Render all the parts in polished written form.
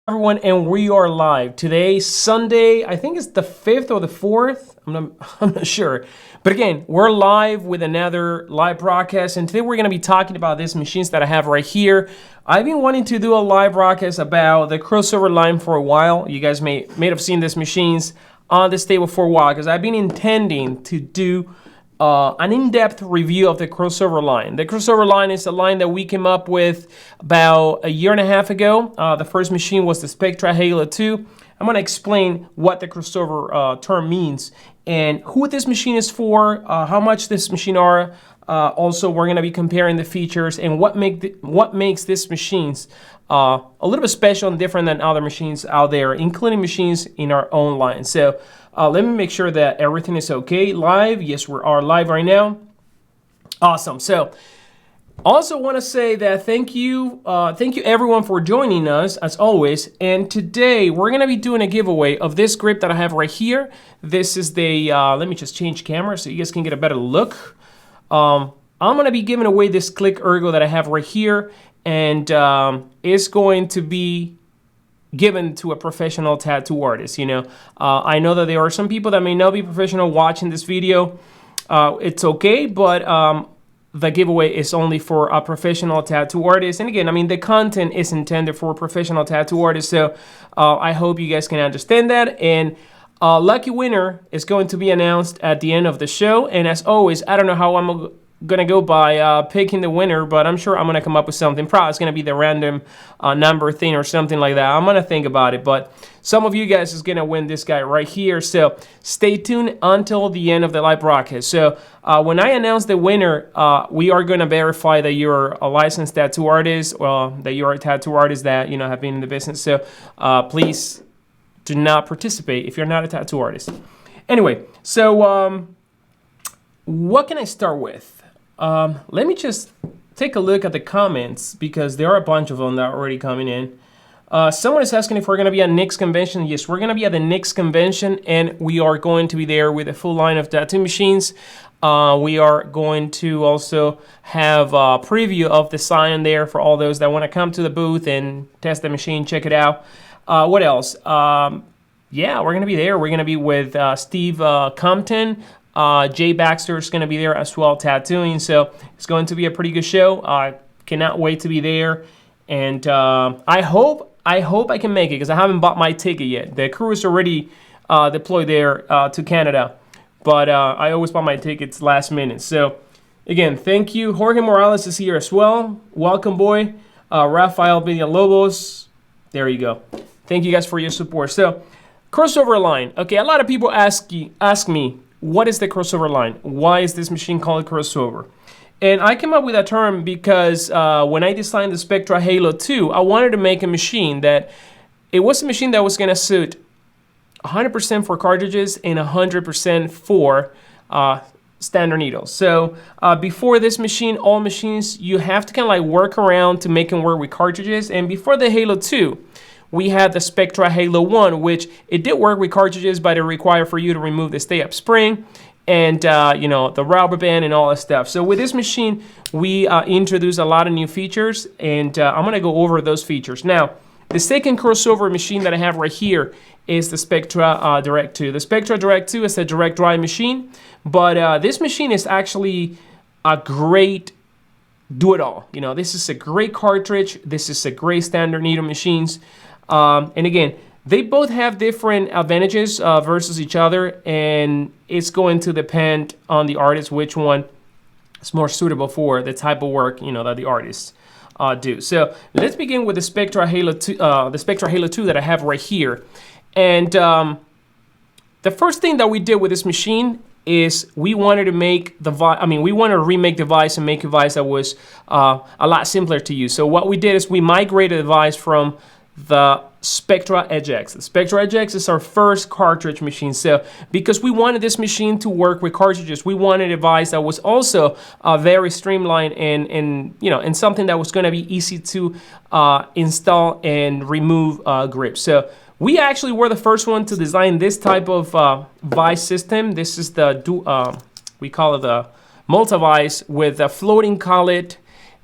Everyone, and we are live today, Sunday. I think it's the 5th or the 4th. I'm not sure, but again, we're live with another live broadcast, and today we're going to be talking about these machines that I have right here. I've been wanting to do a live broadcast about the crossover line for a while. You guys may have seen these machines on this table for a while because I've been intending to do an in-depth review of the crossover line. The crossover line is a line that we came up with about a year and a half ago. The first machine was the Spectra Halo 2. I'm going to explain what the crossover term means and who this machine is for, how much this machine are. Also, we're going to be comparing the features and what makes these machines a little bit special and different than other machines out there, including machines in our own line. So let me make sure that everything is okay. Live, yes, we are live right now. Awesome. So also want to say that thank you everyone for joining us as always. And today we're going to be doing a giveaway of this grip that I have right here. This is the, let me just change camera so you guys can get a better look. I'm going to be giving away this Click Ergo that I have right here, and it's going to be given to a professional tattoo artist. You know, I know that there are some people that may not be professional watching this video. It's okay, but the giveaway is only for a professional tattoo artist. And again, I mean, the content is intended for professional tattoo artists, so I hope you guys can understand that. And lucky winner is going to be announced at the end of the show. And as always, I don't know how I'm gonna go by picking the winner, but I'm sure I'm gonna come up with something. Probably it's gonna be the random number thing or something like that. I'm gonna think about it, but some of you guys is gonna win this guy right here. So stay tuned until the end of the live broadcast. So when I announce the winner, we are gonna verify that you're a licensed tattoo artist, or that you're a tattoo artist that have been in the business. So please do not participate if you're not a tattoo artist. Anyway, so what can I start with? Let me just take a look at the comments because there are a bunch of them that are already coming in. Someone is asking if we're going to be at NICS convention. Yes, we're going to be at the NICS convention, and we are going to be there with a full line of tattoo machines. We are going to also have a preview of the sign there for all those that want to come to the booth and test the machine, check it out. What else? Yeah, we're going to be there. We're going to be with Steve Compton. Jay Baxter is going to be there as well, tattooing. So it's going to be a pretty good show. I cannot wait to be there. And I hope I can make it because I haven't bought my ticket yet. The crew is already deployed there to Canada. But I always buy my tickets last minute. So again, thank you. Jorge Morales is here as well. Welcome, boy. Rafael Villalobos. There you go. Thank you guys for your support. So crossover line. Okay, a lot of people ask me, what is the crossover line? Why is this machine called crossover? And I came up with that term because when I designed the Spectra Halo 2, I wanted to make a machine that, it was a machine that was going to suit 100% for cartridges and 100% for standard needles. So before this machine, all machines, you have to kind of like work around to make them work with cartridges. And before the Halo 2, we had the Spectra Halo 1, which it did work with cartridges, but it required for you to remove the stay-up spring and the rubber band and all that stuff. So with this machine, we introduced a lot of new features, and I'm going to go over those features. Now, the second crossover machine that I have right here is the Spectra Direct 2. The Spectra Direct 2 is a direct drive machine, but this machine is actually a great do-it-all. This is a great cartridge. This is a great standard needle machines. And again, they both have different advantages versus each other, and it's going to depend on the artist which one is more suitable for the type of work that the artists do. So let's begin with the Spectra Halo 2, that I have right here. And the first thing that we did with this machine is we wanted to make we wanted to remake the vise and make a vise that was a lot simpler to use. So what we did is we migrated the vise from the Spectra EdgeX. The Spectra EdgeX is our first cartridge machine. So because we wanted this machine to work with cartridges, we wanted a device that was also very streamlined and something that was going to be easy to install and remove grips. So we actually were the first one to design this type of vise system. This is the we call it the multi-vise with a floating collet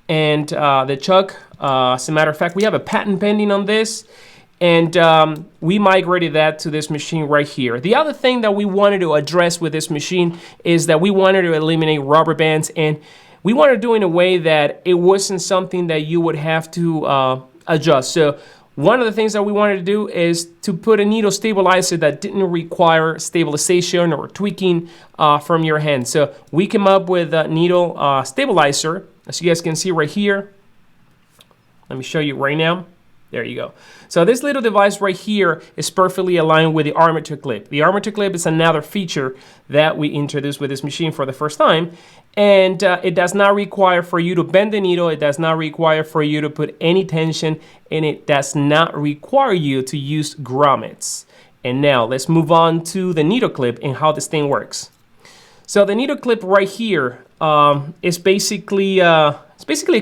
and the chuck. As a matter of fact, we have a patent pending on this, And we migrated that to this machine right here. The other thing that we wanted to address with this machine is that we wanted to eliminate rubber bands, and we wanted to do it in a way that it wasn't something that you would have to adjust. So one of the things that we wanted to do is to put a needle stabilizer that didn't require stabilization or tweaking from your hand. So we came up with a needle stabilizer, as you guys can see right here. Let me show you right now. There you go. So this little device right here is perfectly aligned with the armature clip. The armature clip is another feature that we introduced with this machine for the first time. And it does not require for you to bend the needle. It does not require for you to put any tension. And it does not require you to use grommets. And now let's move on to the needle clip and how this thing works. So the needle clip right here is basically a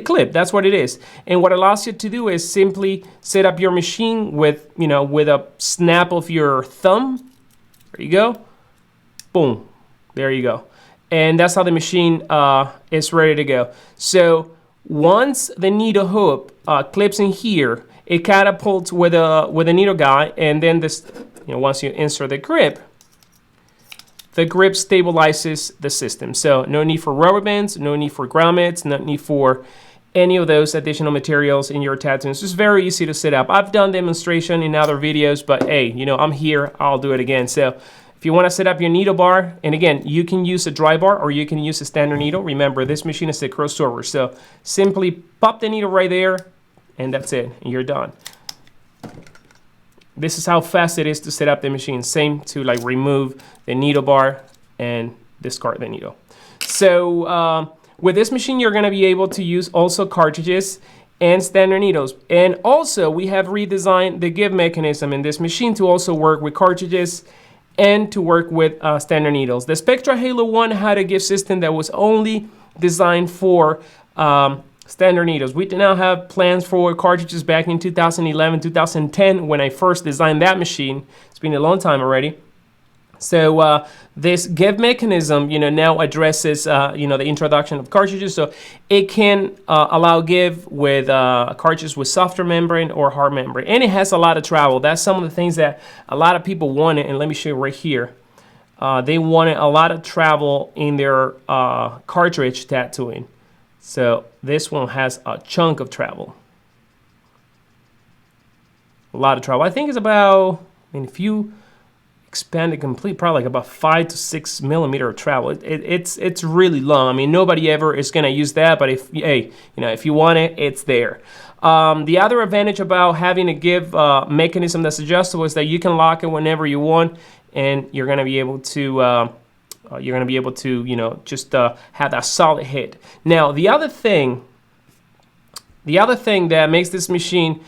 clip. That's what it is. And what allows you to do is simply set up your machine with, with a snap of your thumb. There you go. Boom. There you go. And that's how the machine is ready to go. So once the needle hook clips in here, it catapults with a needle guide, and then this, once you insert the grip stabilizes the system. So no need for rubber bands, no need for grommets, no need for any of those additional materials in your tattoo. It's just very easy to set up. I've done demonstration in other videos, but hey, I'm here, I'll do it again. So if you want to set up your needle bar, and again, you can use a dry bar or you can use a standard needle. Remember, this machine is a crossover. So simply pop the needle right there, and that's it, and you're done. This is how fast it is to set up the machine. Same to remove the needle bar and discard the needle. So with this machine, you're going to be able to use also cartridges and standard needles. And also we have redesigned the give mechanism in this machine to also work with cartridges and to work with standard needles. The Spectra Halo 1 had a give system that was only designed for standard needles. We did not have plans for cartridges back in 2011, 2010 when I first designed that machine. It's been a long time already. So this give mechanism, now addresses, the introduction of cartridges. So it can allow give with cartridges with softer membrane or hard membrane. And it has a lot of travel. That's some of the things that a lot of people wanted. And let me show you right here. They wanted a lot of travel in their cartridge tattooing. So this one has a chunk of travel. A lot of travel. I think it's about, if you expand it complete, probably about 5 to 6 millimeter of travel. It's really long. Nobody ever is gonna use that, but if you want it, it's there. The other advantage about having a give mechanism that's adjustable is that you can lock it whenever you want, and you're gonna be able to just have that solid hit. Now, the other thing that makes this machine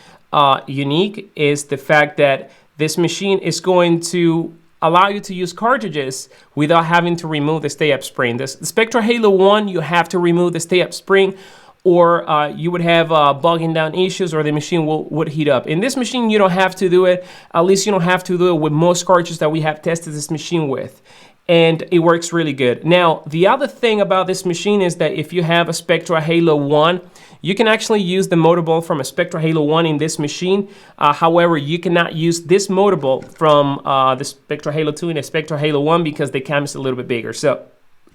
unique is the fact that this machine is going to allow you to use cartridges without having to remove the stay-up spring. The Spectra Halo 1, you have to remove the stay-up spring, or you would have bogging down issues, or the machine would heat up. In this machine, you don't have to do it. At least you don't have to do it with most cartridges that we have tested this machine with. And it works really good. Now, the other thing about this machine is that if you have a Spectra Halo 1, you can actually use the motorbolt from a Spectra Halo 1 in this machine. However, you cannot use this motorbolt from the Spectra Halo 2 in a Spectra Halo 1 because the cam is a little bit bigger. So,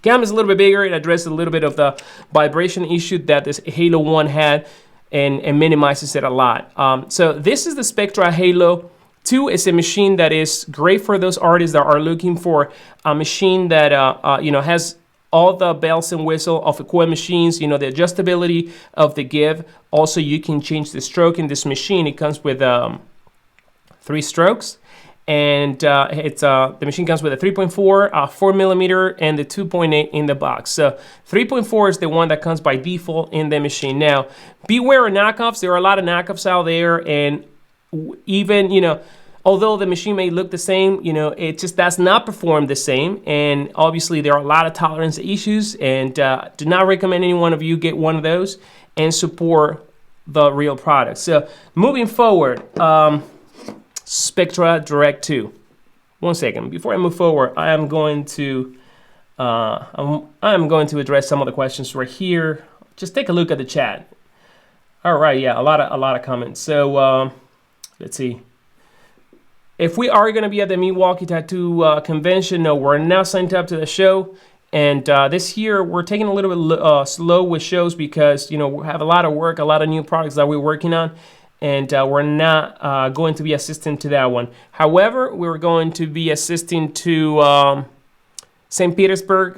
cam is a little bit bigger. It addresses a little bit of the vibration issue that this Halo 1 had and minimizes it a lot. So, this is the Spectra Halo 2. Is a machine that is great for those artists that are looking for a machine that has all the bells and whistles of equipment machines, the adjustability of the give. Also, you can change the stroke in this machine. It comes with 3 strokes, and the machine comes with a 3.4, 4 millimeter, and the 2.8 in the box. So 3.4 is the one that comes by default in the machine. Now, beware of knockoffs. There are a lot of knockoffs out there, and even, although the machine may look the same, it just does not perform the same. And obviously there are a lot of tolerance issues, and do not recommend any one of you get one of those and support the real product. So moving forward, Spectra Direct 2. One second, before I move forward, I am going to address some of the questions right here. Just take a look at the chat. All right, yeah, a lot of comments. So let's see. if we are going to be at the Milwaukee Tattoo Convention, no, we're not signed up to the show. And this year, we're taking a little bit slow with shows because, you know, we have a lot of work, a lot of new products that we're working on. And we're not going to be assisting to that one. However, we're going to be assisting to St. Petersburg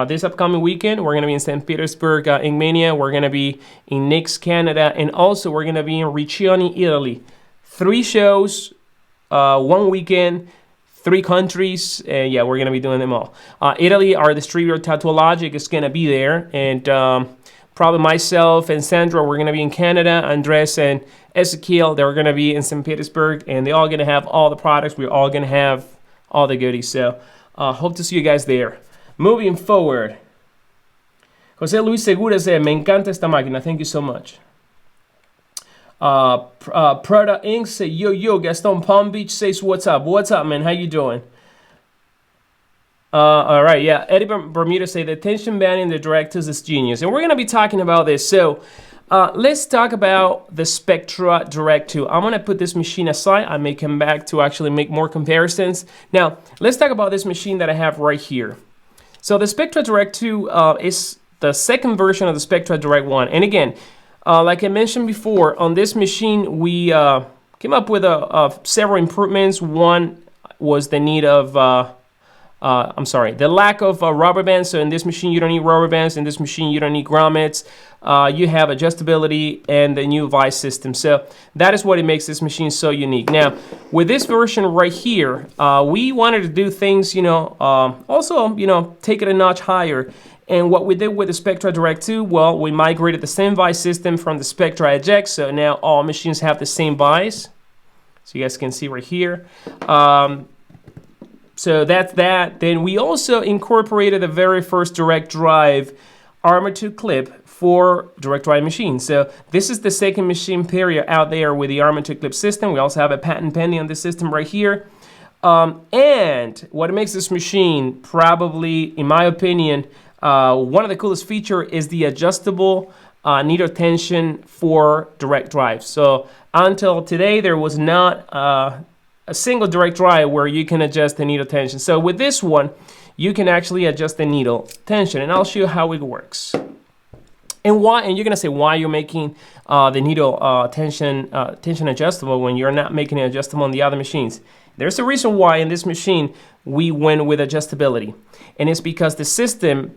this upcoming weekend. We're going to be in St. Petersburg, Ingmania. We're going to be in Nix, Canada. And also, we're going to be in Riccione, Italy. 3 shows, 1 weekend, 3 countries, and yeah, we're going to be doing them all. Italy, our distributor Tattooologic is going to be there, and probably myself and Sandra, we're going to be in Canada. Andres and Ezekiel, they're going to be in St. Petersburg, and they're all going to have all the products. We're all going to have all the goodies, so hope to see you guys there. Moving forward, Jose Luis Segura said, me encanta esta máquina. Thank you so much. Prada Inc. say, yo, Gaston Palm Beach says, what's up, man, how you doing? All right, yeah, Eddie Bermuda say, the tension band in the Directus is genius, and we're going to be talking about this. So let's talk about the Spectra Direct 2. I'm going to put this machine aside. I may come back to actually make more comparisons. Now, let's talk about this machine that I have right here. So the Spectra Direct 2 is the second version of the Spectra Direct 1, and again, like I mentioned before, on this machine, we came up with several improvements. One was the need of, the lack of rubber bands. So in this machine, you don't need rubber bands. In this machine, you don't need grommets. You have adjustability and the new vice system. So that is what it makes this machine so unique. Now, with this version right here, we wanted to do things, also, take it a notch higher. And what we did with the Spectra Direct 2, well, we migrated the same vice system from the Spectra Eject, so now all machines have the same vice. So you guys can see right here. So that's that. Then we also incorporated the very first direct drive armature clip for direct drive machines. So this is the second machine period out there with the armature clip system. We also have a patent pending on this system right here. And what makes this machine probably, in my opinion, one of the coolest feature is the adjustable needle tension for direct drive. So until today, there was not a single direct drive where you can adjust the needle tension. So with this one, you can actually adjust the needle tension, and I'll show you how it works. And why? And you're gonna say why you're making the needle tension adjustable when you're not making it adjustable on the other machines. There's a reason why in this machine we went with adjustability, and it's because the system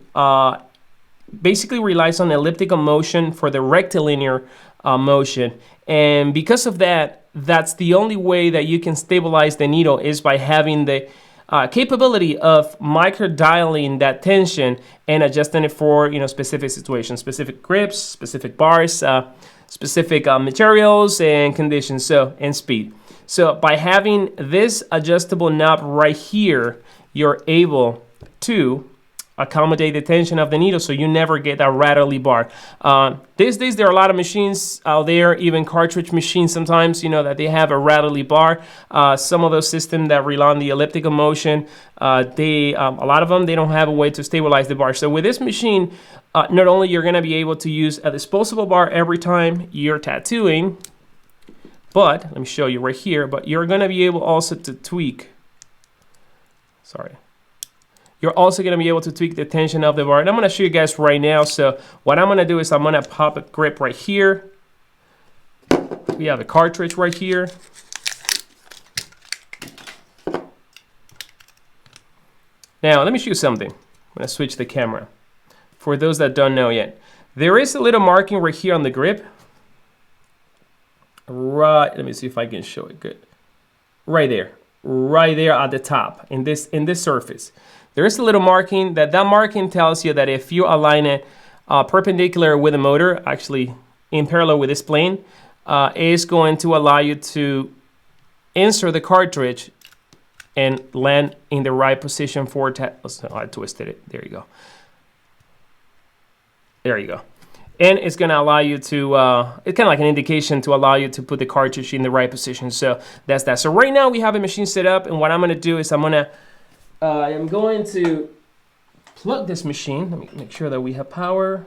basically relies on elliptical motion for the rectilinear motion, and because of that, that's the only way that you can stabilize the needle is by having the capability of micro-dialing that tension and adjusting it for specific situations, specific grips, specific bars, specific materials and conditions, and speed. So by having this adjustable knob right here, you're able to accommodate the tension of the needle so you never get that rattly bar. These days there are a lot of machines out there, even cartridge machines sometimes, that they have a rattly bar. Some of those systems that rely on the elliptical motion, a lot of them, they don't have a way to stabilize the bar. So with this machine, not only you're going to be able to use a disposable bar every time you're tattooing, but let me show you right here, but you're going to be able also to tweak. You're also going to be able to tweak the tension of the bar. And I'm going to show you guys right now. So what I'm going to do is I'm going to pop a grip right here. We have a cartridge right here. Now, let me show you something. I'm going to switch the camera. For those that don't know yet, there is a little marking right here on the grip. Right, let me see if I can show it good. Right there at the top in this surface. There is a little marking. That marking tells you that if you align it perpendicular with the motor, actually in parallel with this plane, is going to allow you to insert the cartridge and land in the right position for I twisted it. There you go. There you go. And it's going to allow you to, it's kind of like an indication to allow you to put the cartridge in the right position. So that's that. So right now we have a machine set up, and what I'm going to do is I'm going to plug this machine. Let me make sure that we have power.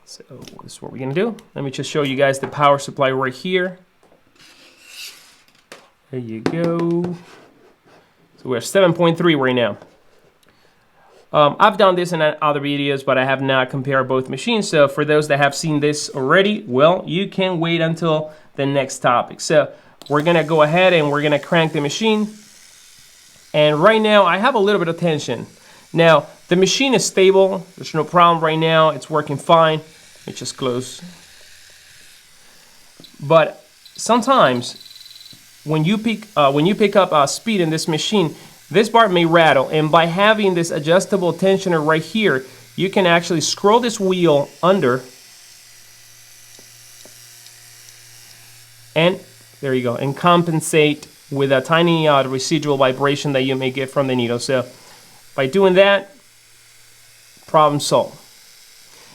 So this is what we're going to do. Let me just show you guys the power supply right here. There you go. So we're 7.3 right now. I've done this in other videos, but I have not compared both machines. So for those that have seen this already, well, you can wait until the next topic. So we're gonna go ahead and we're gonna crank the machine. And right now I have a little bit of tension. Now the machine is stable. There's no problem right now. It's working fine. It just close. But sometimes when you pick up speed in this machine, this bar may rattle, and by having this adjustable tensioner right here, you can actually scroll this wheel under, and there you go, and compensate with a tiny residual vibration that you may get from the needle. So by doing that, problem solved.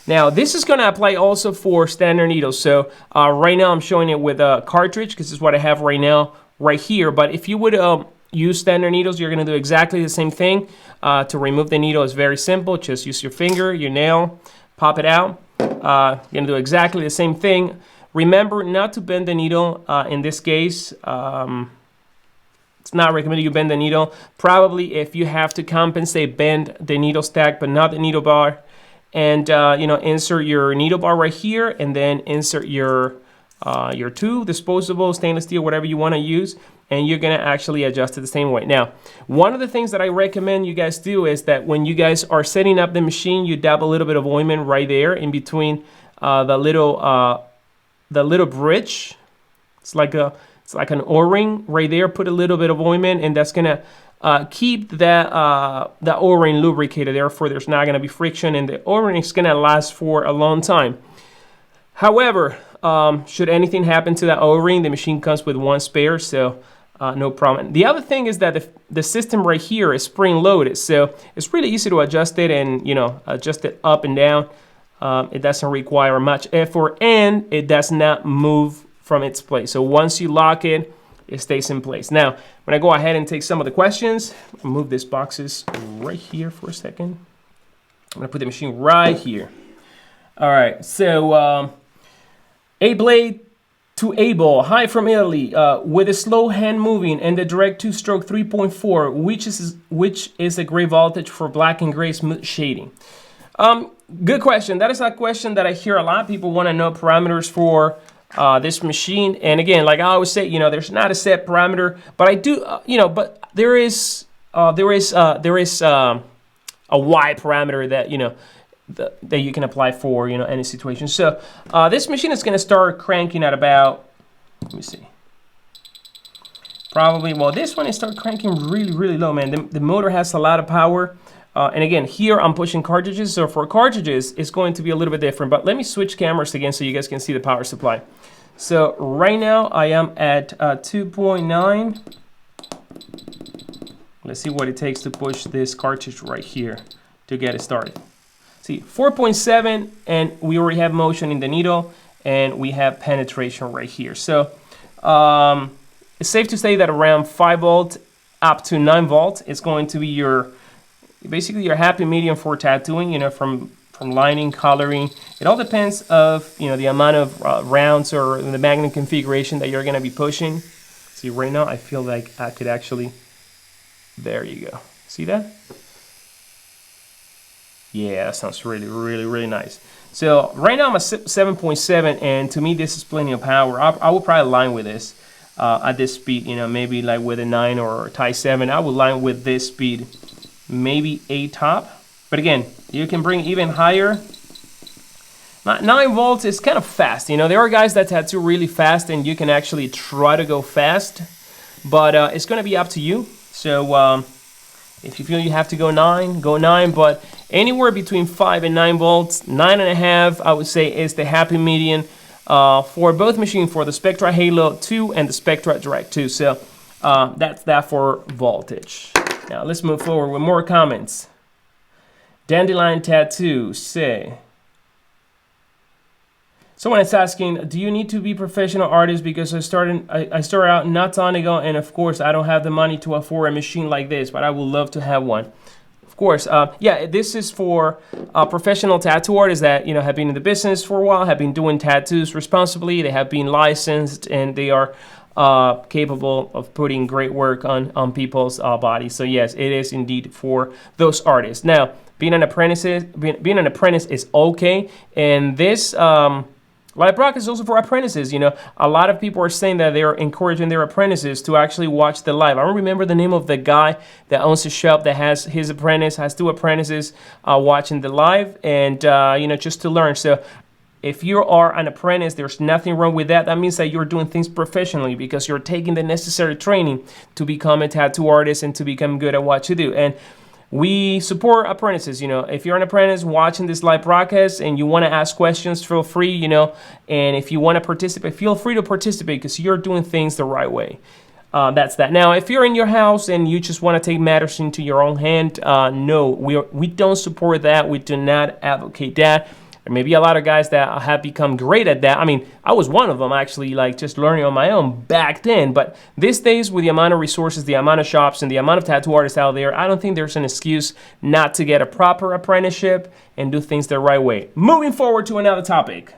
Now this is going to apply also for standard needles. So right now I'm showing it with a cartridge because this is what I have right now right here. But if you would use standard needles, you're going to do exactly the same thing. To remove the needle is very simple. Just use your finger, your nail, pop it out. You're going to do exactly the same thing. Remember not to bend the needle in this case. It's not recommended you bend the needle. Probably if you have to compensate, bend the needle stack, but not the needle bar. And insert your needle bar right here, and then insert your tube, disposable, stainless steel, whatever you want to use, and you're gonna actually adjust it the same way. Now, one of the things that I recommend you guys do is that when you guys are setting up the machine, you dab a little bit of ointment right there in between the little bridge. It's like an O-ring right there. Put a little bit of ointment, and that's gonna keep that O-ring lubricated. Therefore, there's not going to be friction, and the O-ring is going to last for a long time. However, should anything happen to that O-ring, the machine comes with one spare, so no problem. The other thing is that the system right here is spring-loaded, so it's really easy to adjust it and adjust it up and down. It doesn't require much effort, and it does not move from its place. So once you lock it, it stays in place. Now, I'm gonna go ahead and take some of the questions. Move these boxes right here for a second. I'm gonna put the machine right here. All right, so A-blade to A-ball. Hi from Italy. With a slow hand moving and the direct 2-stroke 3.4, which is a gray voltage for black and gray smooth shading? Good question. That is a question that I hear a lot. People want to know parameters for this machine. And again, like I always say, there's not a set parameter, but I do, but there is a wide parameter that that you can apply for any situation. So this machine is going to start cranking at about, let me see, probably, well, this one is start cranking really low, man. The motor has a lot of power. And again, here I'm pushing cartridges. So for cartridges, it's going to be a little bit different. But let me switch cameras again so you guys can see the power supply. So right now I am at 2.9. Let's see what it takes to push this cartridge right here to get it started. See, 4.7, and we already have motion in the needle, and we have penetration right here. So it's safe to say that around 5 volt up to 9 volt is going to be basically your happy medium for tattooing, from lining, coloring. It all depends of, the amount of rounds or the magnet configuration that you're going to be pushing. See, right now I feel like I could actually, there you go. See that? Yeah, that sounds really nice. So right now I'm at 7.7, and to me this is plenty of power. I would probably line with this at this speed, maybe like with a 9 or a tie 7. I would line with this speed, maybe 8 top. But again, you can bring even higher. 9 volts is kind of fast. There are guys that tattoo really fast, and you can actually try to go fast, but it's going to be up to you. So if you feel you have to go 9, go 9. But anywhere between 5 and 9 volts, 9.5, I would say, is the happy median for both machines, for the Spectra Halo 2 and the Spectra Direct 2. So that's that for voltage. Now let's move forward with more comments. Dandelion Tattoo say, someone is asking, do you need to be professional artist? Because I started out not long ago, and of course I don't have the money to afford a machine like this, but I would love to have one. Of course, yeah, this is for professional tattoo artists that have been in the business for a while, have been doing tattoos responsibly, they have been licensed, and they are capable of putting great work on people's bodies. So yes, it is indeed for those artists. Now, being an apprentice is okay, and this live broadcast is also for apprentices. You know, a lot of people are saying that they're encouraging their apprentices to actually watch the live. I don't remember the name of the guy that owns a shop that has his apprentice, has two apprentices watching the live, and you know, just to learn. So if you are an apprentice, there's nothing wrong with that. That means that you're doing things professionally because you're taking the necessary training to become a tattoo artist and to become good at what you do. And we support apprentices. You know, if you're an apprentice watching this live broadcast and you want to ask questions, feel free, you know, and if you want to participate, feel free to participate because you're doing things the right way. That's that. Now, if you're in your house and you just want to take matters into your own hand, no, we don't support that. We do not advocate that. There may be a lot of guys that have become great at that. I mean, I was one of them actually, like just learning on my own back then. But these days, with the amount of resources, the amount of shops, and the amount of tattoo artists out there, I don't think there's an excuse not to get a proper apprenticeship and do things the right way. Moving forward to another topic.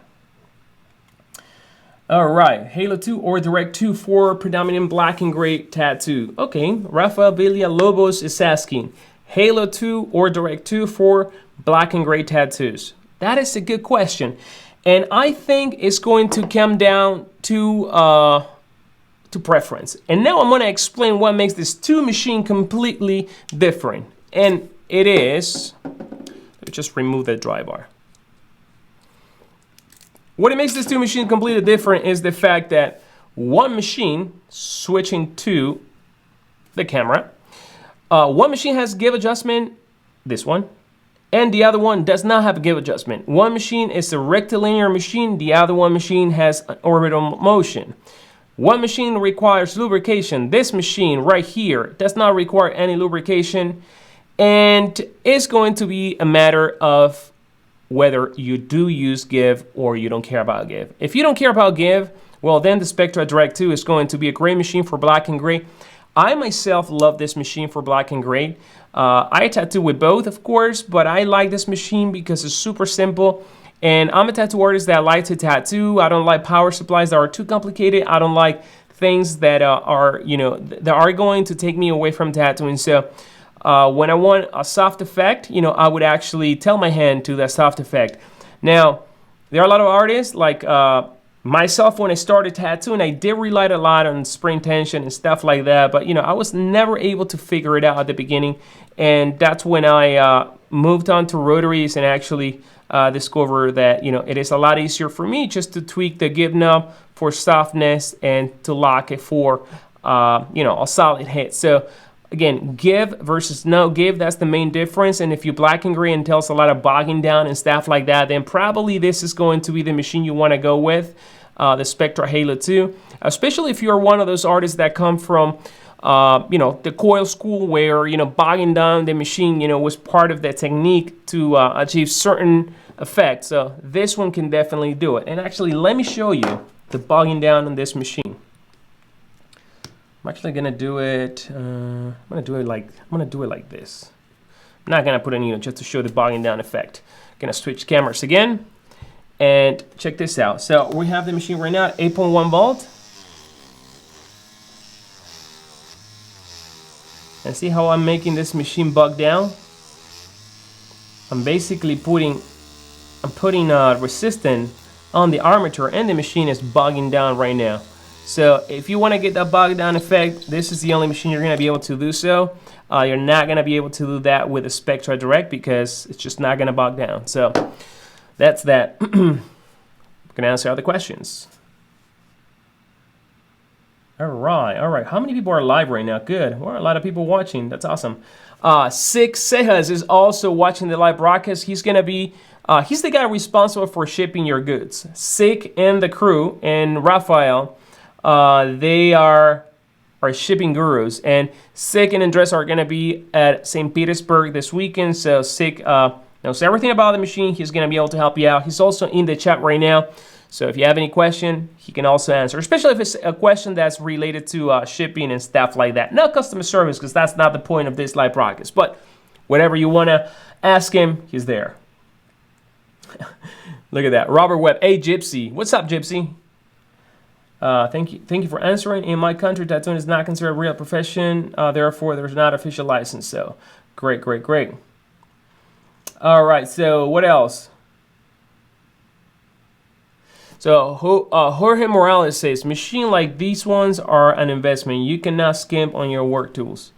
All right, Halo 2 or Direct 2 for predominant black and gray tattoo. Okay, Rafael Villalobos is asking, Halo 2 or Direct 2 for black and gray tattoos? That is a good question, and I think it's going to come down to preference. And now I'm going to explain what makes this two machine completely different, and it is. Let me just remove that dry bar. What it makes this two machine completely different is the fact that one machine switching to the camera, one machine has give adjustment, this one. And the other one does not have a give adjustment. One machine is a rectilinear machine. The other one machine has an orbital motion. One machine requires lubrication. This machine right here does not require any lubrication. And it's going to be a matter of whether you do use give or you don't care about give. If you don't care about give, well, then the Spectra Direct 2 is going to be a great machine for black and gray. I myself love this machine for black and gray. I tattoo with both, of course, but I like this machine because it's super simple. And I'm a tattoo artist that like to tattoo. I don't like power supplies that are too complicated. I don't like things that are, you know, that are going to take me away from tattooing. So when I want a soft effect, you know, I would actually tell my hand to that soft effect. Now, there are a lot of artists like myself, when I started tattooing, I did rely a lot on spring tension and stuff like that, but you know, I was never able to figure it out at the beginning, and that's when I moved on to rotaries and actually discovered that, you know, it is a lot easier for me just to tweak the give knob for softness and to lock it for, you know, a solid hit. So again, give versus no give, that's the main difference. And if you black and gray and tells a lot of bogging down and stuff like that, then probably this is going to be the machine you want to go with, the Spectra Halo 2. Especially if you're one of those artists that come from, you know, the coil school where, you know, bogging down the machine, you know, was part of the technique to achieve certain effects. So this one can definitely do it. And actually, let me show you the bogging down on this machine. I'm actually gonna do it. I'm gonna do it like this. I'm not gonna put any, you know, just to show the bogging down effect. Gonna switch cameras again, and check this out. So we have the machine right now at 8.1 volt, and see how I'm making this machine bog down. I'm basically putting resistance on the armature, and the machine is bogging down right now. So if you want to get that bog down effect, this is the only machine you're going to be able to do so. You're not going to be able to do that with a Spectra Direct because it's just not going to bog down. So that's that. I'm going to answer other questions. All right. How many people are live right now? Good. Well, a lot of people watching. That's awesome. Six Cejas is also watching the live broadcast. He's going to be he's the guy responsible for shipping your goods. Sick and the crew and Rafael. They are shipping gurus, and Sick and Andres are going to be at St. Petersburg this weekend. So Sick knows everything about the machine. He's going to be able to help you out. He's also in the chat right now. So if you have any question, he can also answer, especially if it's a question that's related to shipping and stuff like that. Not customer service, because that's not the point of this live broadcast. But whatever you want to ask him, he's there. Look at that. Robert Webb. Hey, Gypsy. What's up, Gypsy? Thank you for answering. In my country, tattooing is not considered a real profession. Therefore, there's not official license. So, great, great, great. All right. So, what else? So, Jorge Morales says, machine like these ones are an investment. You cannot skimp on your work tools.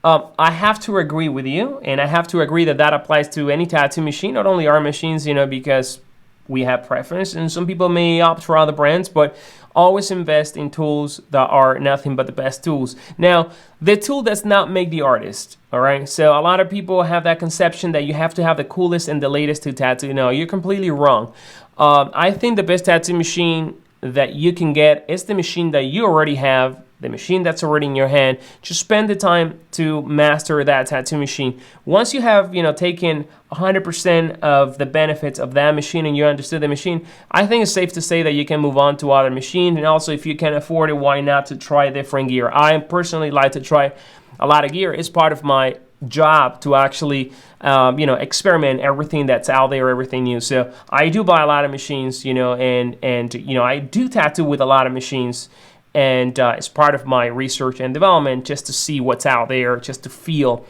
I have to agree with you, and I have to agree that that applies to any tattoo machine, not only our machines, you know, because we have preference, and some people may opt for other brands, but always invest in tools that are nothing but the best tools. Now, the tool does not make the artist, all right? So a lot of people have that conception that you have to have the coolest and the latest to tattoo. No, you're completely wrong. I think the best tattoo machine that you can get is the machine that you already have, the machine that's already in your hand. Just spend the time to master that tattoo machine. Once you have, you know, taken 100% of the benefits of that machine and you understood the machine, I think it's safe to say that you can move on to other machines. And also, if you can afford it, why not to try different gear? I personally like to try a lot of gear. It's part of my job to actually, you know, experiment everything that's out there, everything new. So I do buy a lot of machines, you know, and you know, I do tattoo with a lot of machines. And it's part of my research and development just to see what's out there, just to feel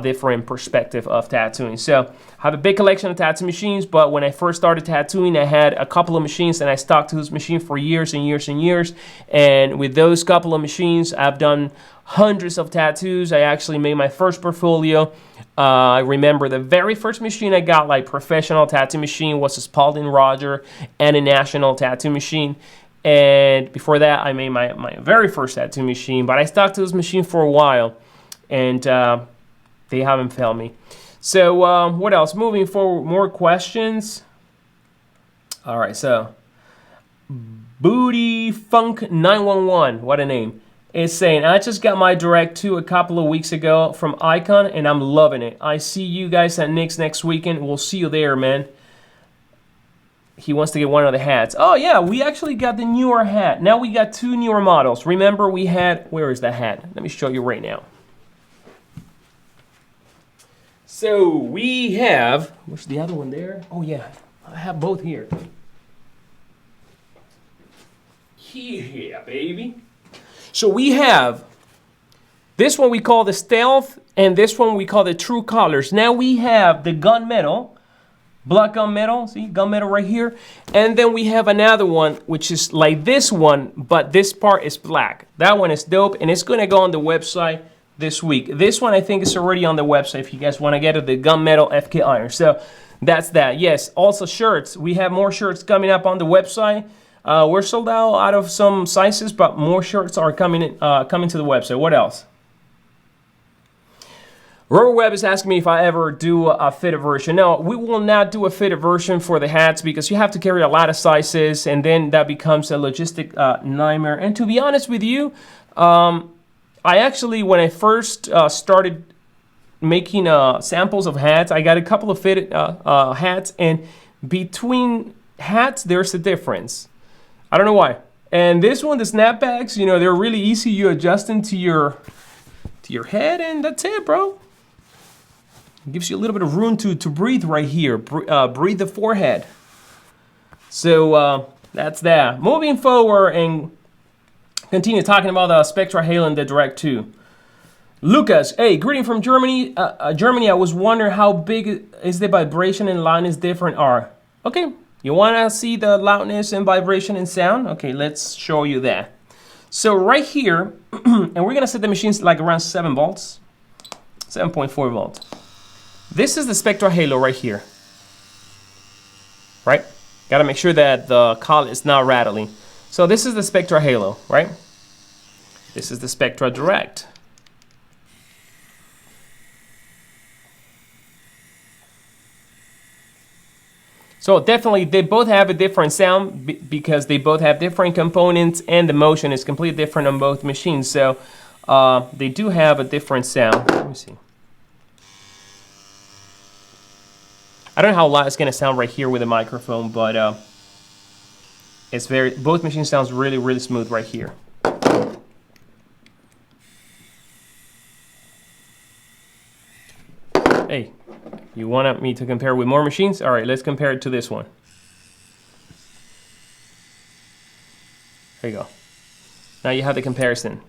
different perspective of tattooing. So I have a big collection of tattoo machines, but when I first started tattooing, I had a couple of machines and I stuck to this machine for years and years and years. And with those couple of machines, I've done hundreds of tattoos. I actually made my first portfolio. I remember the very first machine I got, like professional tattoo machine, was a Spalding Roger and a National tattoo machine. And before that, I made my very first tattoo machine, but I stuck to this machine for a while, and they haven't failed me. So what else? Moving forward, more questions. All right, so Booty Funk 911, what a name, is saying, I just got my Direct 2 a couple of weeks ago from Icon, and I'm loving it. I see you guys at Nick's next weekend. We'll see you there, man. He wants to get one of the hats. Oh yeah, we actually got the newer hat. Now we got two newer models. Remember we had, where is the hat? Let me show you right now. So we have, where's the other one there? Oh yeah, I have both here. Yeah, baby. So we have, this one we call the Stealth, and this one we call the True Colors. Now we have the gunmetal, black gunmetal, see, gunmetal right here. And then we have another one, which is like this one, but this part is black. That one is dope, and it's gonna go on the website this week. This one I think is already on the website if you guys wanna get it, the gunmetal FK iron. So that's that. Yes, also shirts. We have more shirts coming up on the website. We're sold out of some sizes, but more shirts are coming to the website. What else? Rubber Web is asking me if I ever do a fitted version. No, we will not do a fitted version for the hats because you have to carry a lot of sizes, and then that becomes a logistic nightmare. And to be honest with you, I actually, when I first started making samples of hats, I got a couple of fitted hats, and between hats, there's a difference. I don't know why. And this one, the snapbacks, you know, they're really easy. You adjust them to your head, and that's it, bro. It gives you a little bit of room to breathe right here. Breathe the forehead. So that's that. Moving forward and continue talking about the Spectra Halo and the Direct 2. Lucas, hey, greeting from Germany. Germany, I was wondering how big is the vibration and loudness different are. Okay, you want to see the loudness and vibration and sound? Okay, let's show you that. So right here, and we're going to set the machines like around 7 volts, 7.4 volts. This is the Spectra Halo right here, right? Got to make sure that the coil is not rattling. So this is the Spectra Halo, right? This is the Spectra Direct. So definitely they both have a different sound because they both have different components and the motion is completely different on both machines. So they do have a different sound. Let me see. I don't know how loud it's gonna sound right here with the microphone, but it's both machines sounds really, really smooth right here. Hey, you want me to compare with more machines? All right, let's compare it to this one. There you go. Now you have the comparison.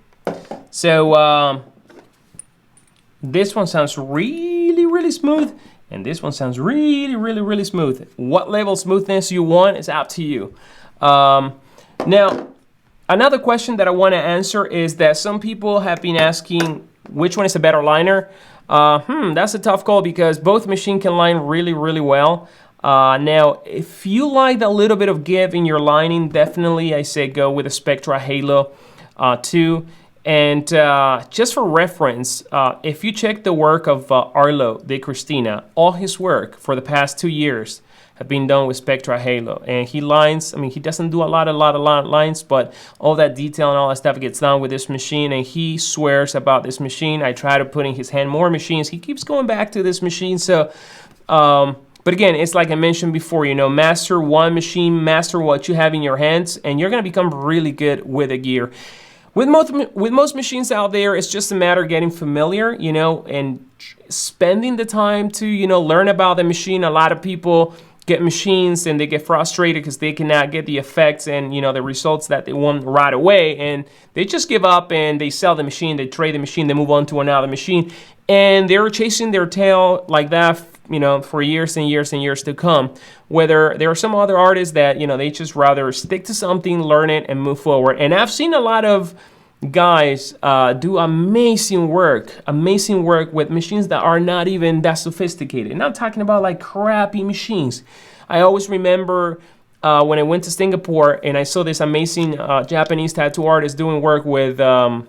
So this one sounds really, really smooth, and this one sounds really, really, really smooth. What level of smoothness you want is up to you. Now, another question that I want to answer is that some people have been asking which one is a better liner. That's a tough call because both machines can line really, really well. Now, if you like a little bit of give in your lining, definitely I say go with the Spectra Halo 2. And just for reference, if you check the work of Arlo de Cristina, all his work for the past 2 years have been done with Spectra Halo. And he lines, I mean, he doesn't do a lot of lines, but all that detail and all that stuff gets done with this machine, and he swears about this machine. I try to put in his hand more machines. He keeps going back to this machine. So, but again, it's like I mentioned before, you know, master one machine, master what you have in your hands, and you're going to become really good with a gear. With most machines out there, it's just a matter of getting familiar, you know, and spending the time to, you know, learn about the machine. A lot of people get machines and they get frustrated because they cannot get the effects and, you know, the results that they want right away, and they just give up and they sell the machine, they trade the machine, they move on to another machine, and they're chasing their tail like that, you know, for years and years and years to come. Whether there are some other artists that, you know, they just rather stick to something, learn it, and move forward. And I've seen a lot of guys do amazing work with machines that are not even that sophisticated. And I'm talking about like crappy machines. I always remember when I went to Singapore and I saw this amazing Japanese tattoo artist doing work with the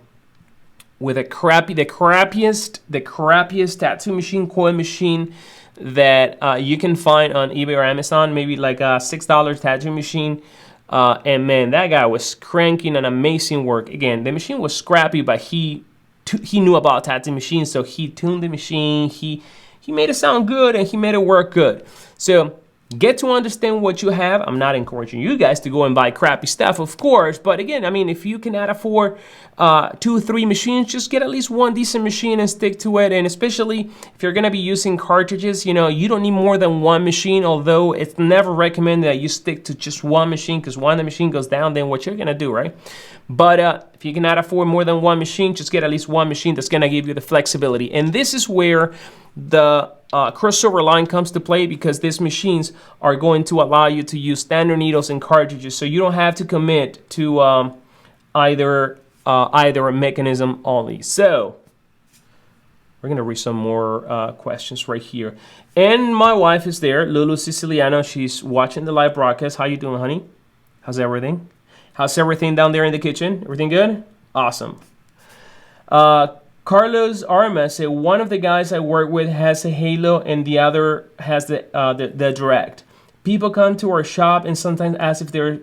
crappiest tattoo machine, coil machine that you can find on eBay or Amazon, maybe like a $6 tattoo machine. And man, that guy was cranking an amazing work. Again, the machine was scrappy, but he knew about tattoo machines, so he tuned the machine. He made it sound good and he made it work good. So get to understand what you have. I'm not encouraging you guys to go and buy crappy stuff, of course. But again, I mean, if you cannot afford 2 or 3 machines, just get at least one decent machine and stick to it. And especially if you're going to be using cartridges, you know, you don't need more than one machine, although it's never recommended that you stick to just one machine, because when the machine goes down, then what you're going to do, right? But if you cannot afford more than one machine, just get at least one machine that's going to give you the flexibility. And this is where the crossover line comes to play, because these machines are going to allow you to use standard needles and cartridges, so you don't have to commit to either a mechanism only. So we're gonna read some more questions right here. And my wife is there, Lulu Siciliano. She's watching the live broadcast. How you doing, honey? How's everything? How's everything down there in the kitchen? Everything good? Awesome. Carlos Armas said, one of the guys I work with has a Halo and the other has the Direct. People come to our shop and sometimes ask people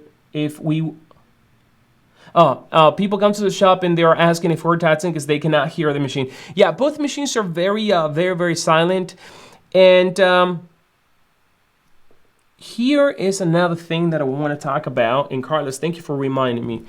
come to the shop and they're asking if we're tattooing because they cannot hear the machine. Yeah, both machines are very, very silent. And here is another thing that I want to talk about. And Carlos, thank you for reminding me.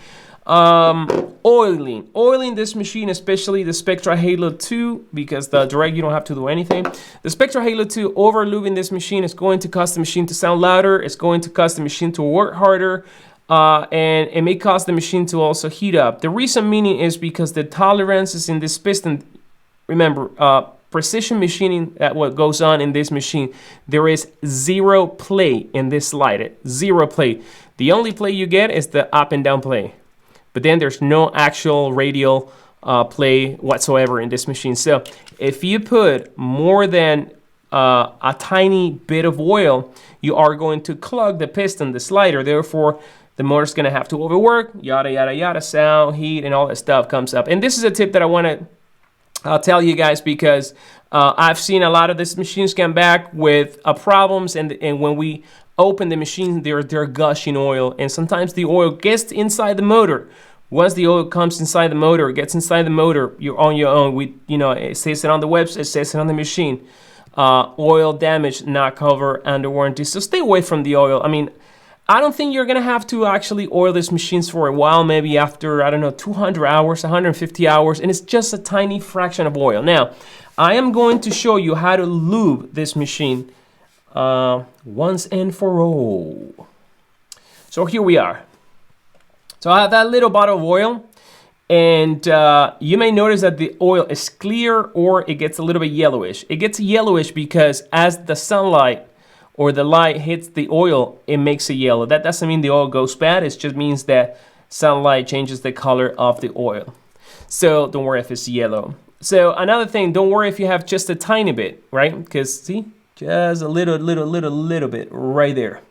Oiling this machine, especially the Spectra Halo 2, because the Direct you don't have to do anything. The Spectra Halo 2, over lubing this machine is going to cause the machine to sound louder. It's going to cause the machine to work harder, and it may cause the machine to also heat up. The reason meaning is because the tolerances in this piston, remember, precision machining, that what goes on in this machine, there is 0 play in this slide. 0 play. The only play you get is the up and down play. But then there's no actual radial play whatsoever in this machine. So if you put more than a tiny bit of oil, you are going to clog the piston, the slider. Therefore, the motor's going to have to overwork, yada, yada, yada, sound, heat, and all that stuff comes up. And this is a tip that I want to tell you guys, because I've seen a lot of these machines come back with problems, and when we open the machine, they're gushing oil, and sometimes the oil gets inside the motor. Once the oil comes inside the motor, gets inside the motor, you're on your own. It says it on the website, it says it on the machine. Oil damage not covered under warranty. So stay away from the oil. I mean, I don't think you're gonna have to actually oil these machines for a while. Maybe after, I don't know, 200 hours, 150 hours, and it's just a tiny fraction of oil. Now, I am going to show you how to lube this machine once and for all. So here we are. So I have that little bottle of oil, and you may notice that the oil is clear or it gets a little bit yellowish. It gets yellowish because as the sunlight or the light hits the oil, it makes it yellow. That doesn't mean the oil goes bad. It just means that sunlight changes the color of the oil. So don't worry if it's yellow. So another thing, don't worry if you have just a tiny bit, right? Because see, just a little bit right there.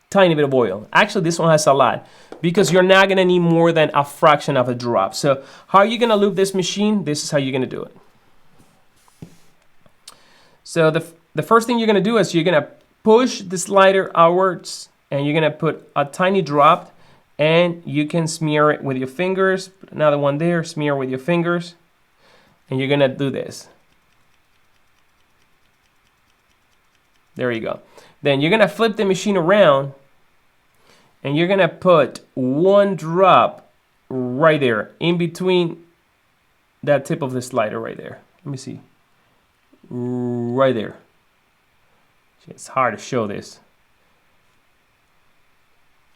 Tiny bit of oil. Actually, this one has a lot because you're not gonna need more than a fraction of a drop. So how are you gonna lube this machine? This is how you're gonna do it. So the first thing you're gonna do is you're gonna push the slider outwards and you're gonna put a tiny drop, and you can smear it with your fingers. Put another one there, smear with your fingers, and you're gonna do this. There you go. Then you're gonna flip the machine around and you're gonna put one drop right there in between that tip of the slider right there. Let me see. Right there. It's hard to show this.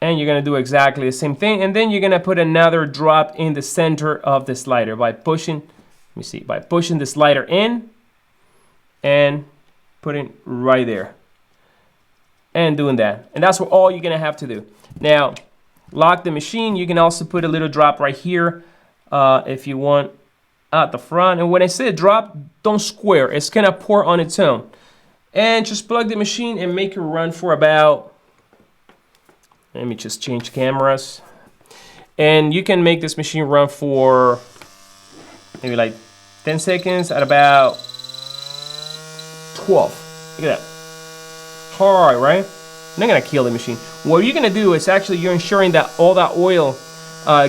And you're gonna do exactly the same thing, and then you're gonna put another drop in the center of the slider by pushing, by pushing the slider in and putting right there. And doing that. And that's what all you're gonna have to do. Now, lock the machine. You can also put a little drop right here if you want at the front. And when I say drop, don't square. It's gonna pour on its own. And just plug the machine and make it run for about, let me just change cameras. And you can make this machine run for maybe like 10 seconds at about 12. Look at that. Hard, right? Not gonna kill the machine. What you're gonna do is actually you're ensuring that all that oil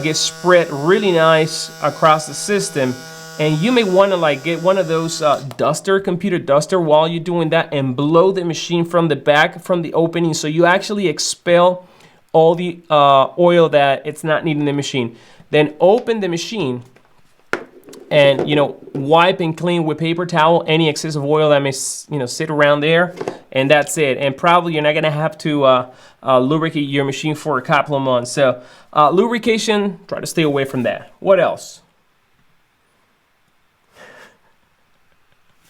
gets spread really nice across the system. And you may want to like get one of those computer duster while you're doing that, and blow the machine from the back, from the opening, so you actually expel all the oil that it's not needing in the machine. Then open the machine and wipe and clean with paper towel any excessive oil that may sit around there, and that's it. And probably you're not gonna have to lubricate your machine for a couple of months. So lubrication, try to stay away from that. What else?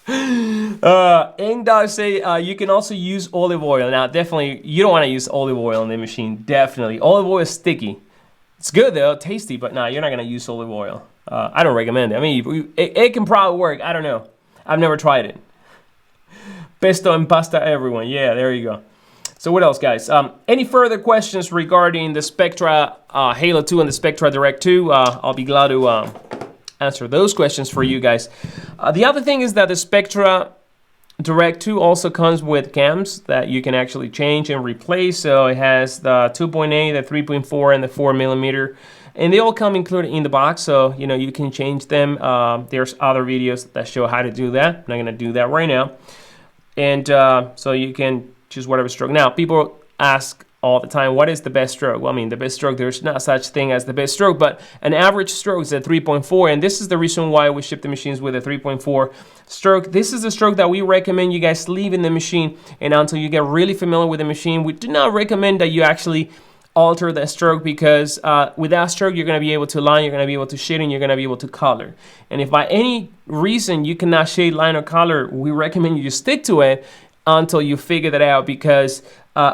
Engdog say you can also use olive oil. Now definitely you don't want to use olive oil in the machine. Definitely olive oil is sticky. It's good though, tasty, but nah, you're not gonna use olive oil. I don't recommend it. I mean, it can probably work. I don't know. I've never tried it. Pesto and pasta, everyone. Yeah, there you go. So what else, guys? Any further questions regarding the Spectra Halo 2 and the Spectra Direct 2? I'll be glad to answer those questions for you guys. The other thing is that the Spectra Direct 2 also comes with cams that you can actually change and replace. So it has the 2.8, the 3.4, and the 4mm. And they all come included in the box, so you can change them. There's other videos that show how to do that. I'm not gonna do that right now. And so you can choose whatever stroke. Now, people ask all the time, what is the best stroke? Well, I mean, the best stroke, there's not such thing as the best stroke, but an average stroke is a 3.4, and this is the reason why we ship the machines with a 3.4 stroke. This is the stroke that we recommend you guys leave in the machine, and until you get really familiar with the machine, we do not recommend that you actually alter that stroke, because with that stroke you're going to be able to line, you're going to be able to shade, and you're going to be able to color. And if by any reason you cannot shade, line, or color, we recommend you stick to it until you figure that out, because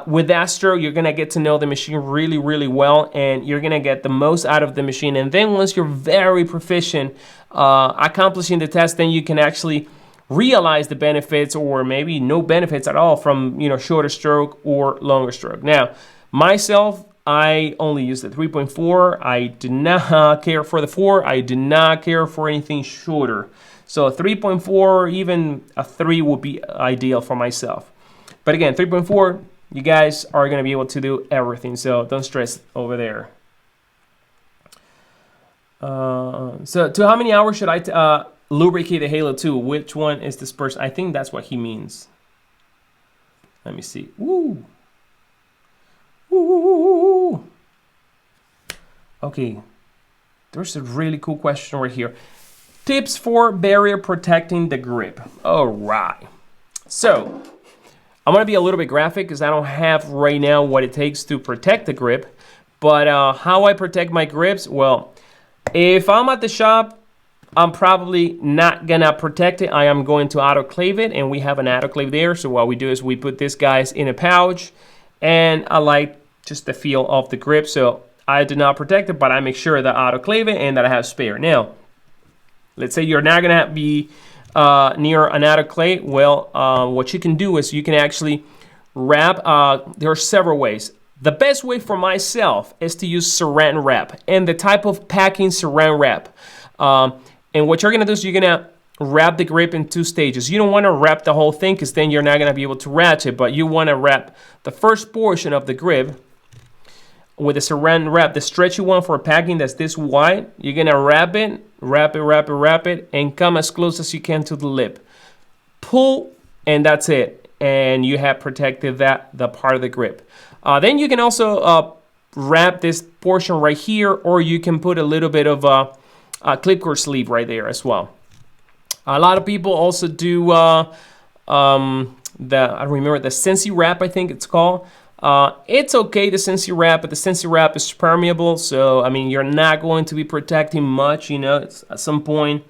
with that stroke you're going to get to know the machine really, really well, and you're going to get the most out of the machine. And then once you're very proficient accomplishing the test, then you can actually realize the benefits, or maybe no benefits at all, from shorter stroke or longer stroke. Now, myself, I only use the 3.4. I do not care for the 4. I do not care for anything shorter. So a 3.4, even a 3 would be ideal for myself. But again, 3.4, you guys are going to be able to do everything. So don't stress over there. So to how many hours should I lubricate the Halo 2? Which one is dispersed? I think that's what he means. Let me see. Woo. Ooh. Okay, there's a really cool question right here. Tips for barrier protecting the grip. All right, so I'm gonna be a little bit graphic because I don't have right now what it takes to protect the grip, But how I protect my grips? Well, if I'm at the shop, I'm probably not gonna protect it. I am going to autoclave it, and we have an autoclave there. So what we do is we put these guys in a pouch, and I like just the feel of the grip. So I do not protect it, but I make sure that I autoclave it and that I have spare. Now, let's say you're not gonna be near an autoclave. Well, what you can do is you can actually wrap. There are several ways. The best way for myself is to use saran wrap, and the type of packing saran wrap. And what you're gonna do is you're gonna wrap the grip in 2 stages. You don't wanna wrap the whole thing because then you're not gonna be able to ratchet, but you wanna wrap the first portion of the grip with a saran wrap, the stretchy one for packing that's this wide. You're gonna wrap it, and come as close as you can to the lip. Pull, and that's it. And you have protected the part of the grip. Then you can also wrap this portion right here, or you can put a little bit of a clip cord sleeve right there as well. A lot of people also do I remember the Sensi wrap, I think it's called. It's okay, the Sensi wrap, but the Sensi wrap is permeable, so I mean you're not going to be protecting much. You know, at some point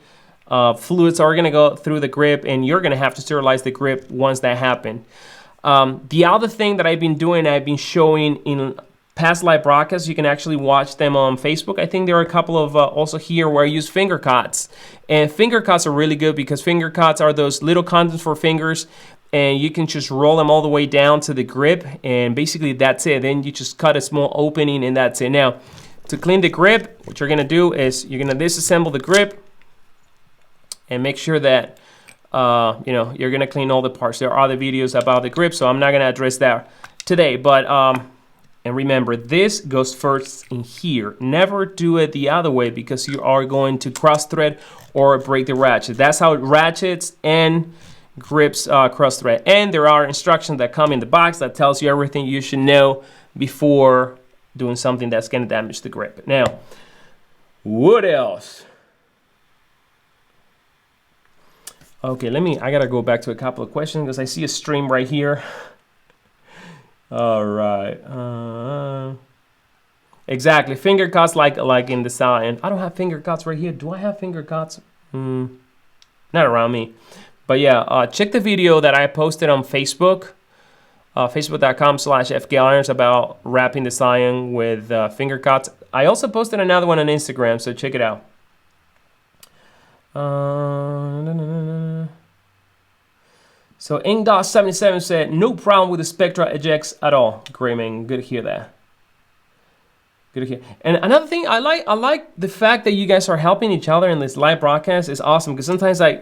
fluids are gonna go through the grip, and you're gonna have to sterilize the grip once that happens. The other thing that I've been doing, I've been showing in past live broadcasts. You can actually watch them on Facebook. I think there are a couple of also here where I use finger cuts. And finger cuts are really good because finger cuts are those little contents for fingers, and you can just roll them all the way down to the grip, and basically that's it. Then you just cut a small opening, and that's it. Now, to clean the grip, what you're gonna do is you're gonna disassemble the grip and make sure that you know, you're gonna clean all the parts. There are other videos about the grip, so I'm not gonna address that today. But and remember, this goes first in here. Never do it the other way because you are going to cross thread or break the ratchet. That's how it ratchets and grips cross thread. And there are instructions that come in the box that tells you everything you should know before doing something that's gonna damage the grip. Now, what else? Okay, I gotta go back to a couple of questions because I see a stream right here. All right. Exactly, finger cuts like in the side. I don't have finger cuts right here. Do I have finger cuts? Not around me. But yeah, check the video that I posted on Facebook, facebook.com/fgalirons about wrapping the cyan with finger cuts. I also posted another one on Instagram, so check it out. So Ink.77 said, no problem with the Spectra ejects at all. Great, man. Good to hear that. Good to hear. And another thing, I like the fact that you guys are helping each other in this live broadcast. Is awesome because sometimes I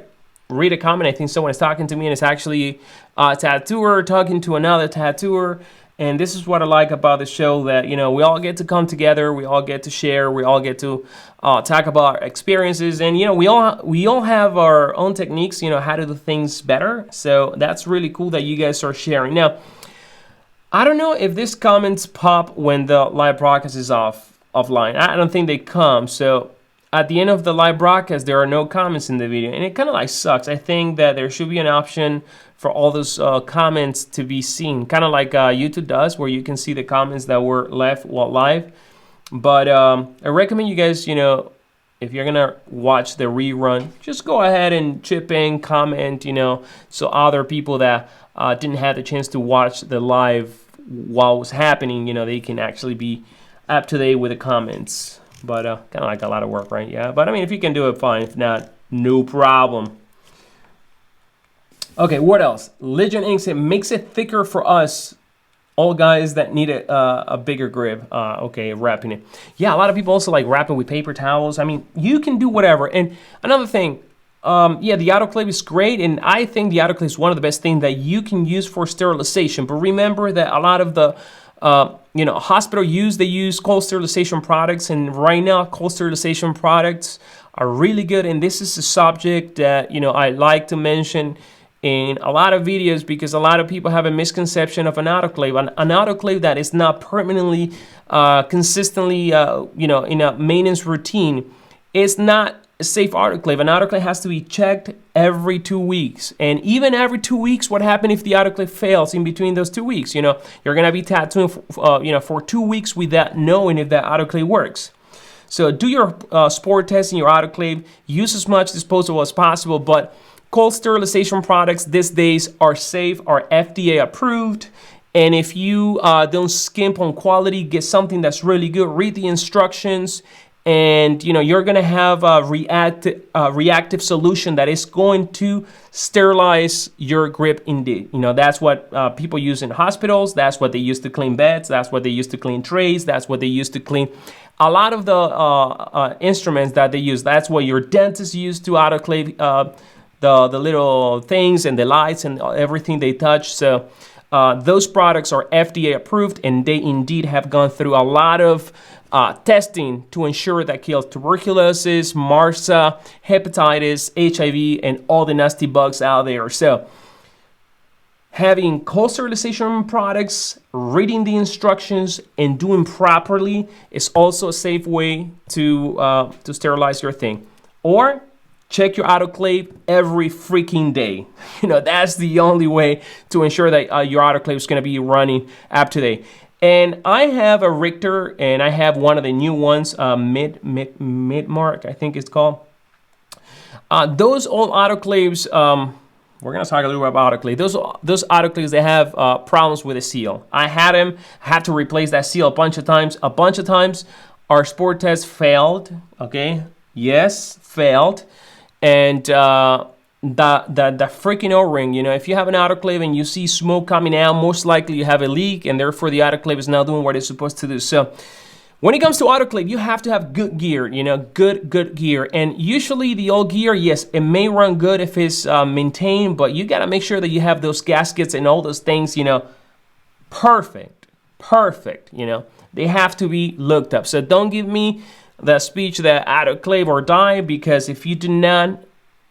read a comment, I think someone is talking to me and it's actually a tattooer talking to another tattooer. And this is what I like about the show, that, you know, we all get to come together, we all get to share, we all get to talk about our experiences, and, you know, we all have our own techniques, you know, how to do things better. So that's really cool that you guys are sharing. Now, I don't know if these comments pop when the live broadcast is offline. I don't think they come. So at the end of the live broadcast, there are no comments in the video, and it kind of like sucks. I think that there should be an option for all those comments to be seen, kind of like YouTube does, where you can see the comments that were left while live. But I recommend you guys, you know, if you're gonna watch the rerun, just go ahead and chip in, comment, you know, so other people that didn't have the chance to watch the live while it was happening, you know, they can actually be up to date with the comments. But kind of like a lot of work, right? Yeah, but I mean, if you can do it, fine. If not, no problem. Okay, what else? Legend Ink said, makes it thicker for us, all guys that need a bigger grip. Okay, wrapping it. Yeah, a lot of people also like wrapping with paper towels. I mean, you can do whatever. And another thing, yeah, the autoclave is great, and I think the autoclave is one of the best things that you can use for sterilization. But remember that a lot of the you know, hospital they use cold sterilization products, and right now cold sterilization products are really good. And this is a subject that, you know, I like to mention in a lot of videos because a lot of people have a misconception of an autoclave. An autoclave that is not permanently, consistently, you know, in a maintenance routine is not a safe autoclave. An autoclave has to be checked every 2 weeks. And even every 2 weeks, what happens if the autoclave fails in between those 2 weeks? You're going to be tattooing for 2 weeks without knowing if that autoclave works. So do your sport test in your autoclave. Use as much disposable as possible, but cold sterilization products these days are safe, are FDA approved. And if you don't skimp on quality, get something that's really good, read the instructions, and you're gonna have a reactive solution that is going to sterilize your grip indeed. That's what people use in hospitals. That's what they use to clean beds. That's what they use to clean trays. That's what they use to clean a lot of the instruments that they use. That's what your dentists use to autoclave the little things and the lights and everything they touch. So those products are FDA approved, and they indeed have gone through a lot of testing to ensure that kills tuberculosis, MRSA, hepatitis, HIV, and all the nasty bugs out there. So having cold sterilization products, reading the instructions, and doing properly is also a safe way to sterilize your thing. Or check your autoclave every freaking day. That's the only way to ensure that your autoclave is going to be running up to date. And I have a Richter, and I have one of the new ones, Mid-Mark, I think it's called. Those old autoclaves, we're going to talk a little bit about autoclave. Those autoclaves, they have problems with the seal. I had to replace that seal a bunch of times. Our sport test failed, okay? Yes, failed. And the freaking O-ring, if you have an autoclave and you see smoke coming out, most likely you have a leak, and therefore the autoclave is not doing what it's supposed to do. So when it comes to autoclave, you have to have good gear, good gear. And usually the old gear, yes, it may run good if it's maintained, but you got to make sure that you have those gaskets and all those things, perfect, they have to be looked up. So don't give me the speech that autoclave or die, because if you do not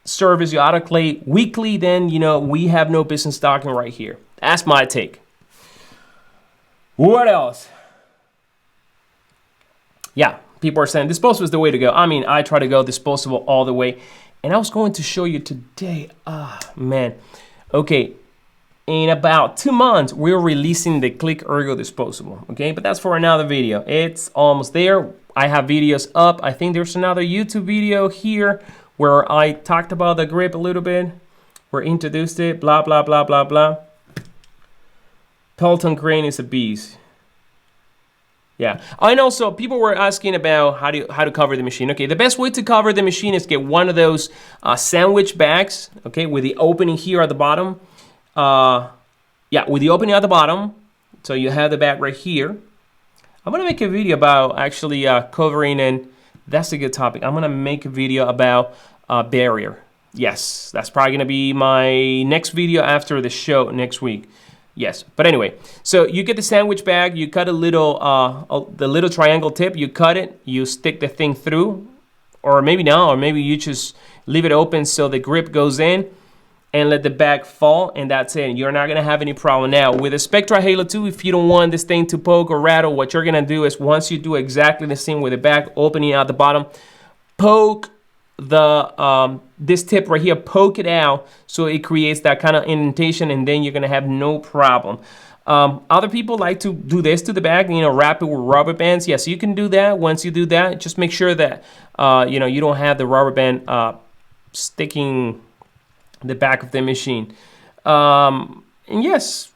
service your autoclave weekly, then we have no business talking right here. That's my take. What else? Yeah, people are saying disposable is the way to go. I mean, I try to go disposable all the way, and I was going to show you today. Man. Okay, in about 2 months we're releasing the Click Ergo disposable. Okay, but that's for another video. It's almost there. I have videos up. I think there's another YouTube video here where I talked about the grip a little bit, where I introduced it, blah, blah, blah, blah, blah. Pelton crane is a beast. Yeah, I know. So people were asking about how to cover the machine. Okay, the best way to cover the machine is get one of those sandwich bags, okay, with the opening here at the bottom. Yeah, with the opening at the bottom. So you have the bag right here. I'm gonna make a video about actually covering, and that's a good topic. I'm gonna make a video about barrier. Yes, that's probably gonna be my next video after the show next week. Yes, but anyway, so you get the sandwich bag, you cut a little, the little triangle tip, you cut it, you stick the thing through, or maybe not, or maybe you just leave it open so the grip goes in, and let the bag fall, and that's it. You're not gonna have any problem. Now, with the Spectra Halo 2, if you don't want this thing to poke or rattle, what you're gonna do is, once you do exactly the same with the bag opening at the bottom, poke the this tip right here, poke it out so it creates that kind of indentation, and then you're gonna have no problem. Other people like to do this to the bag, wrap it with rubber bands. Yes, you can do that. Once you do that, just make sure that you don't have the rubber band sticking the back of the machine. And yes,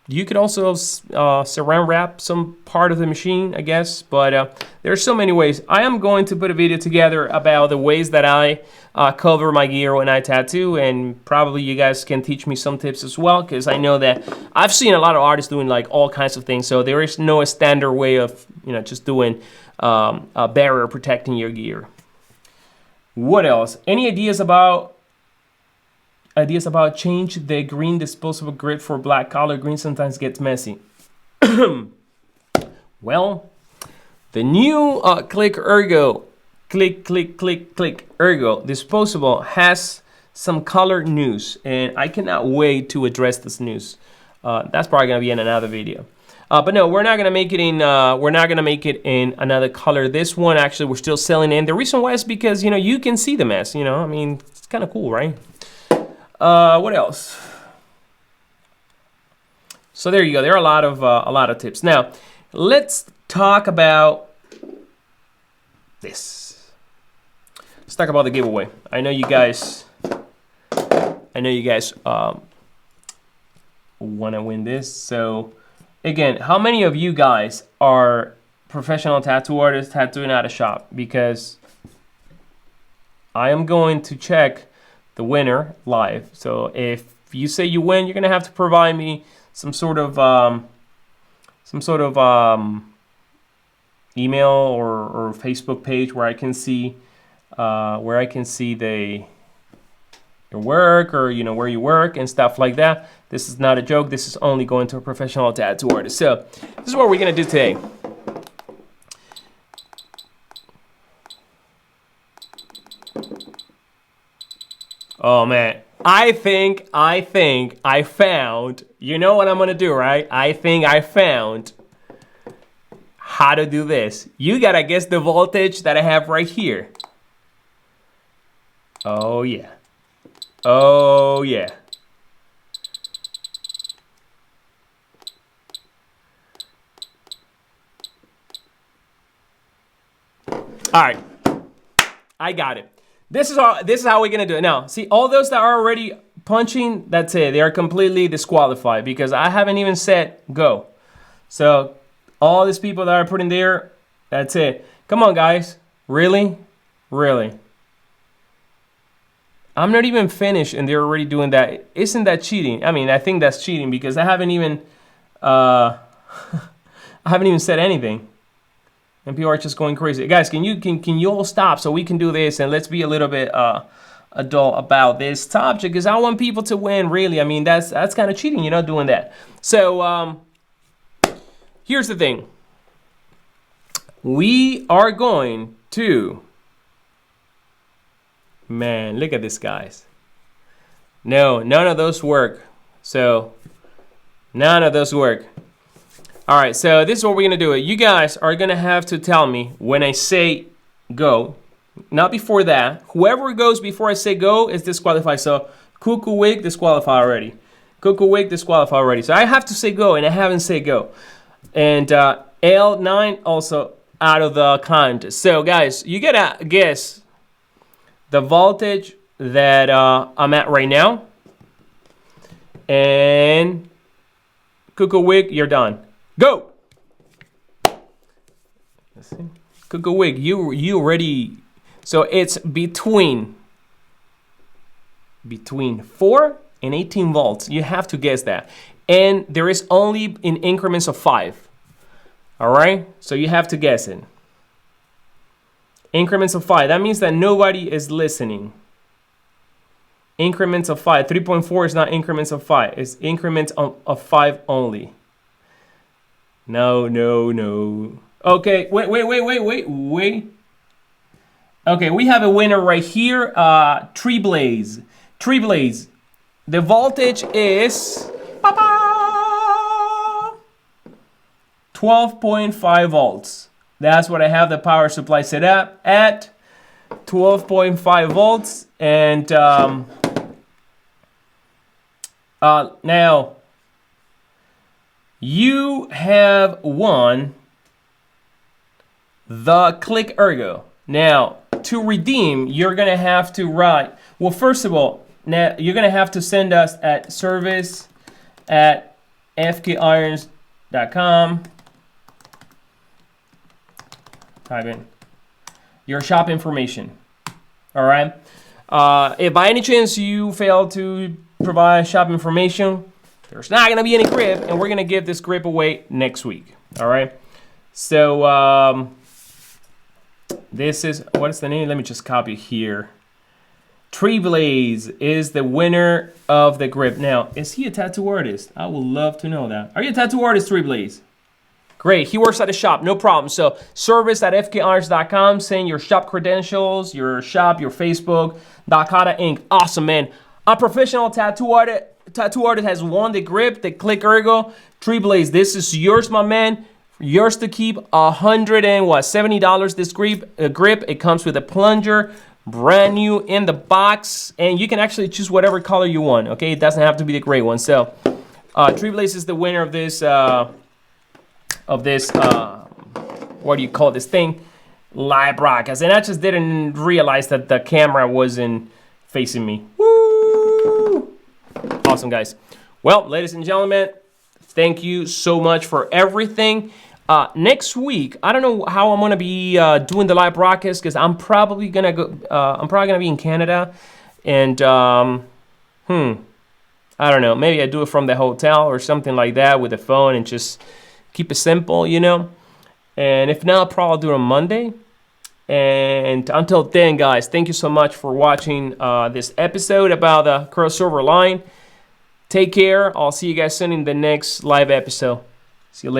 you could also saran wrap some part of the machine, I guess, but there's so many ways. I am going to put a video together about the ways that I cover my gear when I tattoo, and probably you guys can teach me some tips as well, because I know that I've seen a lot of artists doing like all kinds of things, so there is no standard way of just doing a barrier protecting your gear. What else? Any ideas about change the green disposable grip for black color? Green sometimes gets messy. Well, the new Click Ergo, Click Ergo disposable has some color news, and I cannot wait to address this news. That's probably gonna be in another video. But no, we're not gonna make it in. We're not gonna make it in another color. This one actually we're still selling in. The reason why is because you can see the mess. I mean it's kind of cool, right? What else? So there you go. There are a lot of tips. Now let's talk about this. Let's talk about the giveaway. I know you guys want to win this. So again, how many of you guys are professional tattoo artists tattooing at a shop? Because I am going to check the winner live. So if you say you win, you're gonna have to provide me some sort of email or Facebook page where I can see your work, or where you work and stuff like that. This is not a joke. This is only going to a professional tattoo artist. So this is what we're gonna do today. Oh man, I think I found, you know what I'm gonna do, right? I think I found how to do this. You gotta guess the voltage that I have right here. Oh yeah. Oh yeah. All right, I got it. This is how we're gonna do it. Now, see, all those that are already punching, that's it. They are completely disqualified because I haven't even said go. So all these people that are putting there, that's it. Come on, guys. Really? Really? I'm not even finished and they're already doing that. Isn't that cheating? I mean, I think that's cheating because I haven't even said anything. And people are just going crazy. Guys, can you all stop so we can do this, and let's be a little bit adult about this topic, because I want people to win, really. I mean, that's kind of cheating, doing that. So here's the thing. We are going to, man, look at this, guys. No, none of those work. So none of those work. All right, so this is what we're gonna do. You guys are gonna have to tell me when I say go, not before that. Whoever goes before I say go is disqualified. So Cuckoo Wig disqualified already. Cuckoo Wig disqualified already. So I have to say go, and I haven't said go. And L9 also out of the contest. So guys, you gotta guess the voltage that I'm at right now. And Cuckoo Wig, you're done. Go! Let's see. Cuckoo Wig, you already, so it's between 4 and 18 volts. You have to guess that. And there is only in increments of 5. All right? So you have to guess it. Increments of 5. That means that nobody is listening. Increments of 5. 3.4 is not increments of 5. It's increments of 5 only. No. Okay, wait. Okay, we have a winner right here. Tree Blaze. The voltage is 12.5 volts. That's what I have the power supply set up at, 12.5 volts. And now you have won the Click Ergo. Now, to redeem, you're gonna have to write, well, first of all, now you're gonna have to send us at service@fkirons.com. Type in your shop information. All right. If by any chance you fail to provide shop information, there's not gonna be any grip, and we're gonna give this grip away next week. All right. So this is, what's the name? Let me just copy here. Tree Blaze is the winner of the grip. Now, is he a tattoo artist? I would love to know that. Are you a tattoo artist, Tree Blaze? Great, he works at a shop, no problem. So service@fkirons.com, send your shop credentials, your shop, your Facebook, Dakota Inc. Awesome, man. A professional tattoo tattoo artist has won the grip, the Click Ergo 3-Blaze. This is yours, my man. Yours to keep. $170 this grip. It comes with a plunger, brand new in the box, and you can actually choose whatever color you want. Okay, it doesn't have to be the gray one. So, 3-Blaze is the winner of this. What do you call this thing? Live broadcast. And I just didn't realize that the camera wasn't facing me. Woo! Awesome, guys. Well, ladies and gentlemen, thank you so much for everything. Next week, I don't know how I'm gonna be doing the live broadcast because I'm probably gonna go. I'm probably gonna be in Canada, and I don't know. Maybe I do it from the hotel or something like that with the phone and just keep it simple, you know. And if not, I'll probably do it on Monday. And until then, guys, thank you so much for watching this episode about the crossover line. Take care. I'll see you guys soon in the next live episode. See you later.